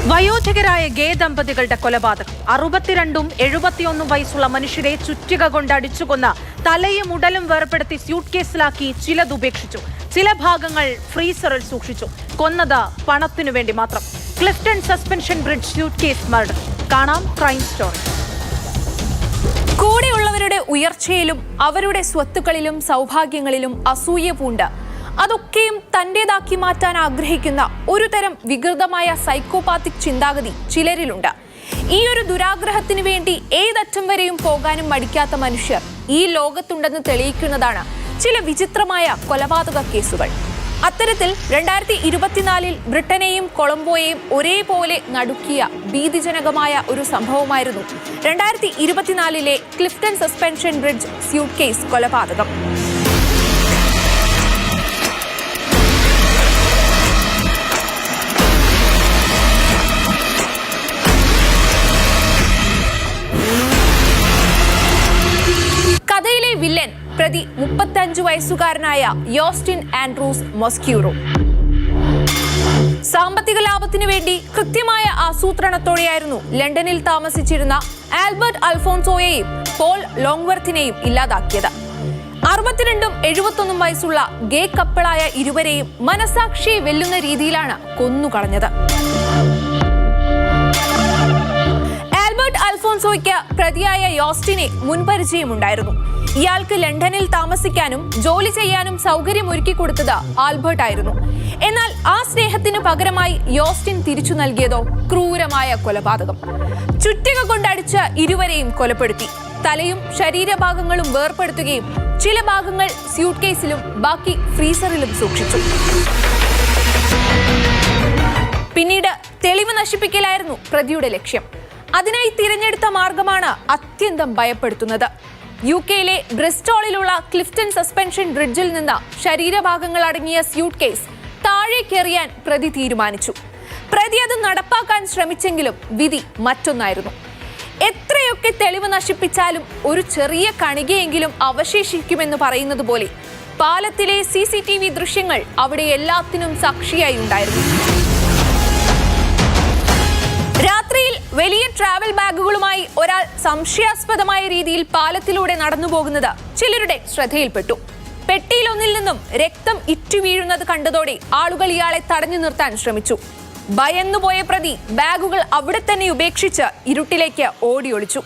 വയോധികരായ ഗേ ദമ്പതികളുടെ കൊലപാതകം. 62ഉം 71 വയസ്സുള്ള മനുഷ്യരെ ചുറ്റിക കൊണ്ട് അടിച്ചുകൊന്ന തലയും ഉടലും വേർപെടുത്തി സ്യൂട്ട് കേസിലാക്കി ചിലത് ഉപേക്ഷിച്ചു. ചില ഭാഗങ്ങൾ ഫ്രീസറിൽ സൂക്ഷിച്ചു. കൊന്നത് പണത്തിനു വേണ്ടി മാത്രം. Clifton suspension bridge suitcase murder. കാണാം ക്രൈം സ്റ്റോറി. കൂടെയുള്ളവരുടെ ഉയർച്ചയിലും അവരുടെ സ്വത്തുക്കളിലും സൗഭാഗ്യങ്ങളിലും അസൂയ പൂണ്ട് അതൊക്കെയും തന്റേതാക്കി മാറ്റാൻ ആഗ്രഹിക്കുന്ന ഒരു തരം വികൃതമായ സൈക്കോപാത്തിക് ചിന്താഗതി ചിലരിലുണ്ട്. ഈ ഒരു ദുരാഗ്രഹത്തിന് വേണ്ടി ഏതറ്റം വരെയും പോകാനും മടിക്കാത്ത മനുഷ്യർ ഈ ലോകത്തുണ്ടെന്ന് തെളിയിക്കുന്നതാണ് ചില വിചിത്രമായ കൊലപാതക കേസുകൾ. അത്തരത്തിൽ 2024 ബ്രിട്ടനെയും കൊളംബോയെയും ഒരേപോലെ നടുക്കിയ ഭീതിജനകമായ ഒരു സംഭവമായിരുന്നു 2024 Clifton suspension bridge suitcase കൊലപാതകം. കഥയിലെ വില്ലൻ പ്രതി 35 വയസ്സുകാരനായ യോസ്റ്റിൻ ആൻഡ്രൂസ് മൊസ്ക്യൂറോ. സാമ്പത്തിക ലാഭത്തിനു വേണ്ടി കൃത്യമായ ആസൂത്രണത്തോടെയായിരുന്നു ലണ്ടനിൽ താമസിച്ചിരുന്ന ആൽബർട്ട് അൽഫോൺസോയെയും പോൾ ലോങ്വർത്തിനെയും ഇല്ലാതാക്കിയത്. 62ഉം 71 വയസ്സുള്ള ഗേ കപ്പിളായ ഇരുവരെയും മനസാക്ഷിയെ വെല്ലുന്ന രീതിയിലാണ് കൊന്നുകളഞ്ഞത്. ആൽബർട്ട് അൽഫോൺസോയ്ക്ക് പ്രതിയായ യോസ്റ്റിനെ മുൻപരിചയമുണ്ടായിരുന്നു. ഇയാൾക്ക് ലണ്ടനിൽ താമസിക്കാനും ജോലി ചെയ്യാനും സൗകര്യമൊരുക്കി കൊടുത്തത് ആൽബർട്ട് ആയിരുന്നു. എന്നാൽ ആ സ്നേഹത്തിന് പകരമായി യോസ്റ്റിൻ തിരിച്ചു നൽകിയതോ ക്രൂരമായ കൊലപാതകം. ചുറ്റിക കൊണ്ടടിച്ച് ഇരുവരെയും കൊലപ്പെടുത്തി. തലയും ശരീരഭാഗങ്ങളും വേർപെടുത്തുകയും ചില ഭാഗങ്ങൾ സ്യൂട്ട് കേസിലും ബാക്കി ഫ്രീസറിലും സൂക്ഷിച്ചു. പിന്നീട് തെളിവ് നശിപ്പിക്കലായിരുന്നു പ്രതിയുടെ ലക്ഷ്യം. അതിനായി തിരഞ്ഞെടുത്ത മാർഗമാണ് അത്യന്തം ഭയപ്പെടുത്തുന്നത്. UK ബ്രിസ്റ്റോളിലുള്ള ക്ലിഫ്റ്റൺ സസ്പെൻഷൻ ബ്രിഡ്ജിൽ നിന്ന് ശരീരഭാഗങ്ങൾ അടങ്ങിയ സ്യൂട്ട് കേസ് താഴേക്കെറിയാൻ പ്രതി തീരുമാനിച്ചു. പ്രതി അത് നടപ്പാക്കാൻ ശ്രമിച്ചെങ്കിലും വിധി മറ്റൊന്നായിരുന്നു. എത്രയൊക്കെ തെളിവ് നശിപ്പിച്ചാലും ഒരു ചെറിയ കണികയെങ്കിലും അവശേഷിക്കുമെന്ന് പറയുന്നത് പോലെ പാലത്തിലെ CCTV ദൃശ്യങ്ങൾ അവിടെ എല്ലാത്തിനും സാക്ഷിയായി ഉണ്ടായിരുന്നു. രാത്രിയിൽ വലിയ ട്രാവൽ ബാഗുകളുമായി ഒരാൾ സംശയാസ്പദമായ രീതിയിൽ പാലത്തിലൂടെ നടന്നു പോകുന്നത് ചിലരുടെ ശ്രദ്ധയിൽപ്പെട്ടു. പെട്ടിയിലൊന്നിൽ നിന്നും രക്തം ഇറ്റുവീഴുന്നത് കണ്ടതോടെ ആളുകൾ ഇയാളെ തടഞ്ഞു നിർത്താൻ ശ്രമിച്ചു. ഭയന്നുപോയ പ്രതി ബാഗുകൾ അവിടെ തന്നെ ഉപേക്ഷിച്ച് ഇരുട്ടിലേക്ക് ഓടിയൊളിച്ചു.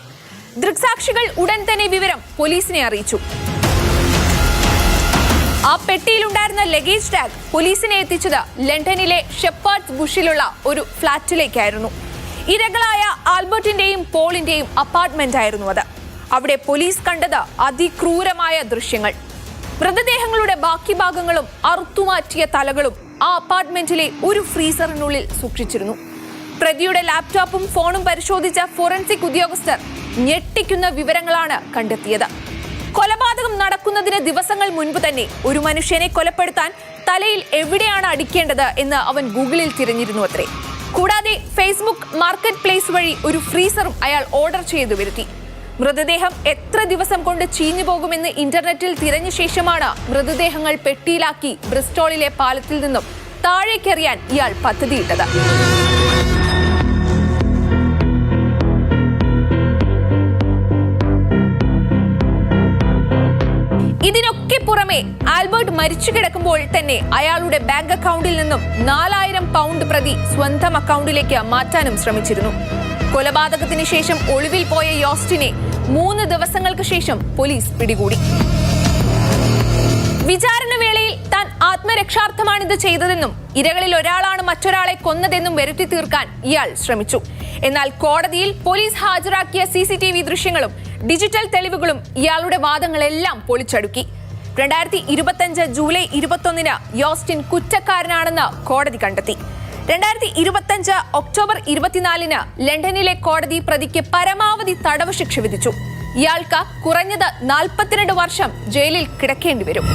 ദൃക്സാക്ഷികൾ ഉടൻ തന്നെ വിവരം പോലീസിനെ അറിയിച്ചു. ആ പെട്ടിയിലുണ്ടായിരുന്ന ലഗേജ് ടാഗ് പോലീസിനെ എത്തിച്ചത് ലണ്ടനിലെ ഷെപ്പേർഡ്സ് ബുഷിലുള്ള ഒരു ഫ്ളാറ്റിലേക്കായിരുന്നു. ഇരകളായ ആൽബർട്ടിന്റെയും പോളിന്റെയും അപ്പാർട്ട്മെന്റ് ആയിരുന്നു അത്. അവിടെ പോലീസ് കണ്ടത് അതിക്രൂരമായ ദൃശ്യങ്ങൾ. മൃതദേഹങ്ങളുടെ ബാക്കി ഭാഗങ്ങളും അറുത്തുമാറ്റിയ തലകളും ആ അപ്പാർട്ട്മെന്റിലെ ഒരു ഫ്രീസറിനുള്ളിൽ സൂക്ഷിച്ചിരുന്നു. പ്രതിയുടെ ലാപ്ടോപ്പും ഫോണും പരിശോധിച്ച ഫോറൻസിക് ഉദ്യോഗസ്ഥർ ഞെട്ടിക്കുന്ന വിവരങ്ങളാണ് കണ്ടെത്തിയത്. കൊലപാതകം നടക്കുന്നതിന് ദിവസങ്ങൾ മുൻപ് തന്നെ ഒരു മനുഷ്യനെ കൊലപ്പെടുത്താൻ തലയിൽ എവിടെയാണ് അടിക്കേണ്ടത് എന്ന് അവൻ ഗൂഗിളിൽ തിരഞ്ഞിരുന്നു അത്രേ. കൂടാതെ ഫേസ്ബുക്ക് മാർക്കറ്റ് പ്ലേസ് വഴി ഒരു ഫ്രീസറും അയാൾ ഓർഡർ ചെയ്തു വരുത്തി. മൃതദേഹം എത്ര ദിവസം കൊണ്ട് ചീഞ്ഞു പോകുമെന്ന് ഇന്റർനെറ്റിൽ തിരഞ്ഞ ശേഷമാണ് മൃതദേഹങ്ങൾ പെട്ടിയിലാക്കി ബ്രിസ്റ്റോളിലെ പാലത്തിൽ നിന്നും താഴേക്കെറിയാൻ ഇയാൾ പദ്ധതിയിട്ടത്. ഇതിനൊക്കെ പുറമെ ആൽബർട്ട് മരിച്ചു കിടക്കുമ്പോൾ തന്നെ അയാളുടെ ബാങ്ക് അക്കൗണ്ടിൽ നിന്നും 4000 പൗണ്ട് പ്രതി സ്വന്തം അക്കൗണ്ടിലേക്ക് മാറ്റാനും ശ്രമിച്ചിരുന്നു. കൊലപാതകത്തിന് ശേഷം ഒളിവിൽ പോയ യോസ്റ്റിനെ 3 ദിവസങ്ങൾക്ക് ശേഷം പോലീസ് പിടികൂടി. വിചാരണ വേളയിൽ താൻ ആത്മരക്ഷാർത്ഥമാണിത് ചെയ്തതെന്നും ഇരകളിൽ ഒരാളാണ് മറ്റൊരാളെ കൊന്നതെന്നും വരുത്തി തീർക്കാൻ ഇയാൾ ശ്രമിച്ചു. എന്നാൽ കോടതിയിൽ പോലീസ് ഹാജരാക്കിയ CCTV ദൃശ്യങ്ങളും ഡിജിറ്റൽ തെളിവുകളും ഇയാളുടെ വാദങ്ങളെല്ലാം പൊളിച്ചടുക്കി. 2025 ജൂലൈ 21 യോസ്റ്റിൻ കുറ്റക്കാരനാണെന്ന് കോടതി കണ്ടെത്തി. 2025 ഒക്ടോബർ 24 ലണ്ടനിലെ കോടതി പ്രതിക്ക് പരമാവധി തടവ് ശിക്ഷ വിധിച്ചു. ഇയാൾക്ക് കുറഞ്ഞത് 42 വർഷം ജയിലിൽ കിടക്കേണ്ടി വരും.